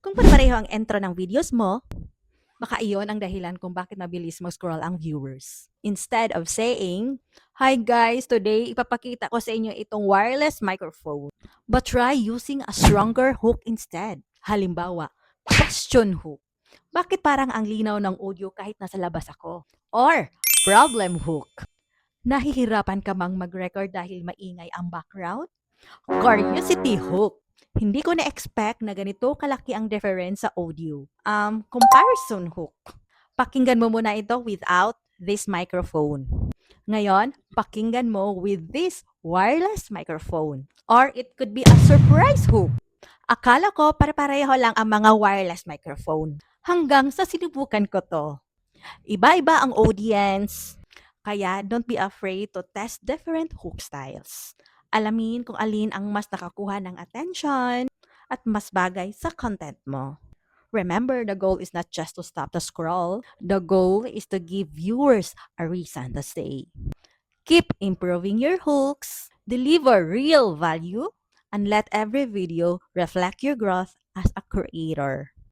Kung pare-pareho ang intro ng videos mo, baka iyon ang dahilan kung bakit mabilis mag-scroll ang viewers. Instead of saying, "Hi guys, today ipapakita ko sa inyo itong wireless microphone." But try using a stronger hook instead. Halimbawa, question hook. Bakit parang ang linaw ng audio kahit nasa labas ako? Or problem hook. Nahihirapan ka bang mag-record dahil maingay ang background? Curiosity hook. Hindi ko na-expect na ganito kalaki ang difference sa audio. Comparison hook. Pakinggan mo muna ito without this microphone. Ngayon, pakinggan mo with this wireless microphone. Or it could be a surprise hook. Akala ko pare-pareho lang ang mga wireless microphone. Hanggang sa sinubukan ko to. Iba-iba ang audience. Kaya don't be afraid to test different hook styles. Alamin kung alin ang mas nakakuha ng attention at mas bagay sa content mo. Remember, the goal is not just to stop the scroll. The goal is to give viewers a reason to stay. Keep improving your hooks, deliver real value, and let every video reflect your growth as a creator.